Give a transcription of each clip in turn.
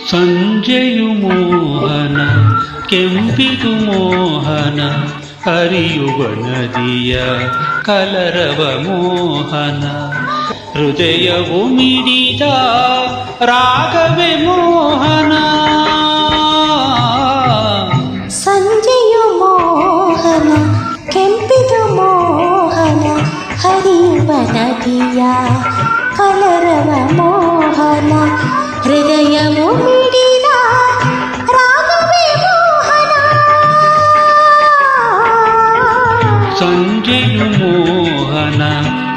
ಸಂಜೆಯು ಮೋಹನ ಕೆಂಪಿದು ಮೋಹನ ಹರಿಯುವ ನದಿಯ ಕಲರವ ಮೋಹನ ಹೃದಯವು ಮಿಡಿದ ರಾಗವೇ ಮೋಹನ ಸಂಜೆಯು ಮೋಹನ ಕೆಂಪಿದು ಮೋಹನ ಹರಿಯುವ ನದಿಯ ಕಲರವ ಮೋಹನ ಹೃದಯವು ಮಿಡಿದ ರಾಗವೇ ಮೋಹನ ಸಂಜೆಯು ಮೋಹನ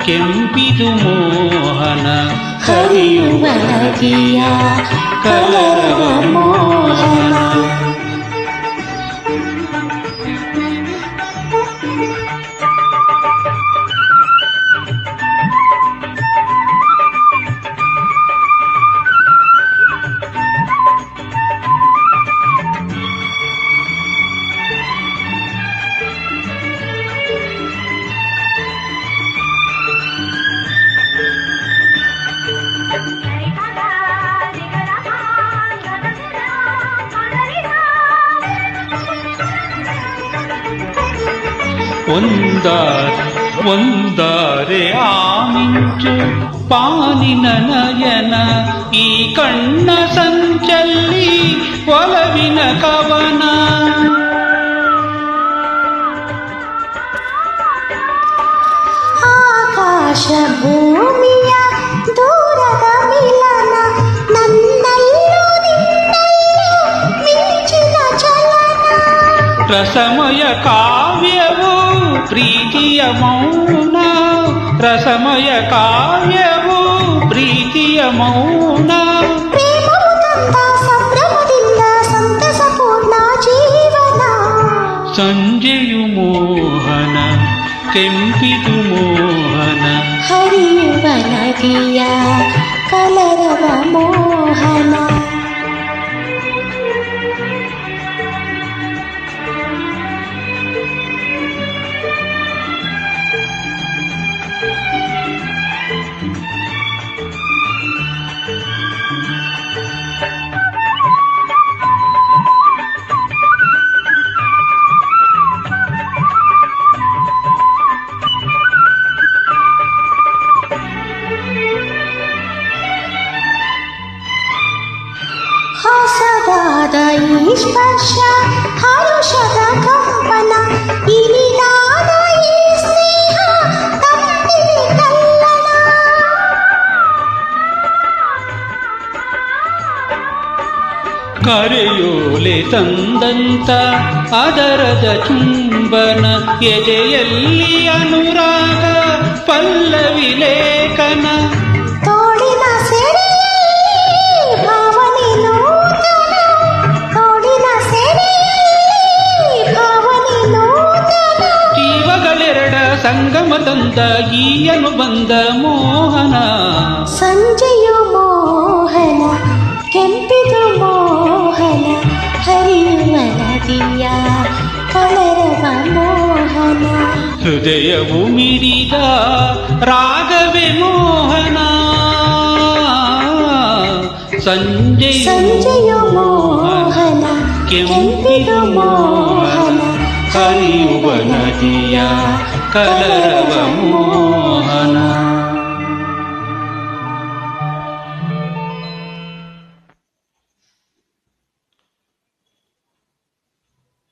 ಕೆಂಪಿದು ಮೋಹನ ಹರಿಯುವ ನದಿಯ ಕಲರವ ಮೋಹನ ಒಂದಾರೆ ಆಮಿಂಚು ಪಾನಿನ ನಯನ ಈ ಕಣ್ಣ ಸಂಚಲ್ಲಿ ಒಲವಿನ ಕವನ ಆಕಾಶ ಭೂಮಿಯ ದೂರದ ಮಿಲನ ನನ್ನಲ್ಲೂ ನಿನ್ನಲ್ಲೂ ಮಿಂಚಿನ ಚಲನ ರಸಮಯ ಕಾವ್ಯವು ಪ್ರೀತಿಯ ಮೌನ ರಸಮಯ ಕಾವ್ಯವು ಪ್ರೀತಿಯ ಮೌನ ಪ್ರೇಮವು ತಂದ ಸಂಭ್ರಮದಿಂದ ಸಂತಸಪೂರ್ಣ ಜೀವನ ಸಂಜೆಯು ಮೋಹನ ಕೆಂಪಿದು ಮೋಹನ ಹರಿಯುವ ನದಿಯ ಕಲರವ ಮೋಹನ ಹೊಸದಾದ ಈ ಸ್ಪರ್ಶ ಹರುಷದ ಕಂಪನ ಇನಿದಾದ ಈ ಸ್ನೇಹ ತಪ್ಪಿದೆ ಕಲ್ಲನ ಕರೆಯೋಲೆ ತಂದಂತ ಅದರದ ಚುಂಬನ ಎದೆಯಲ್ಲಿ ಅನುರಾಗ ಪಲ್ಲವಿ ಲೇಖನ ತೋಳಿನ ಸೆರೆಯಲ್ಲಿ ಭಾವನೆ ನೂತನ ತೋಳಿನ ಸೆರೆಯಲ್ಲಿ ಭಾವನೆ ನೂತನ ಜೀವಗಳೆರಡ ಸಂಗಮ ತಂದ ಈ ಅನುಬಂಧ ಮೋಹನ ಸಂಜೆಯು ಮೋಹನ ಕೆಂಪಿದು ಮೋಹನ ಹರಿಯುವ ನದಿಯ ಕಲರವ ಮೋಹನ ಹೃದಯವು ಮಿಡಿದ ರಾಗವೇ ಮೋಹನ ಸಂಜೆಯು ಮೋಹನ ಕೆಂಪಿದು ಮೋಹನ ಹರಿಯುವ ನದಿಯ ಕಲರವ ಮೋಹನ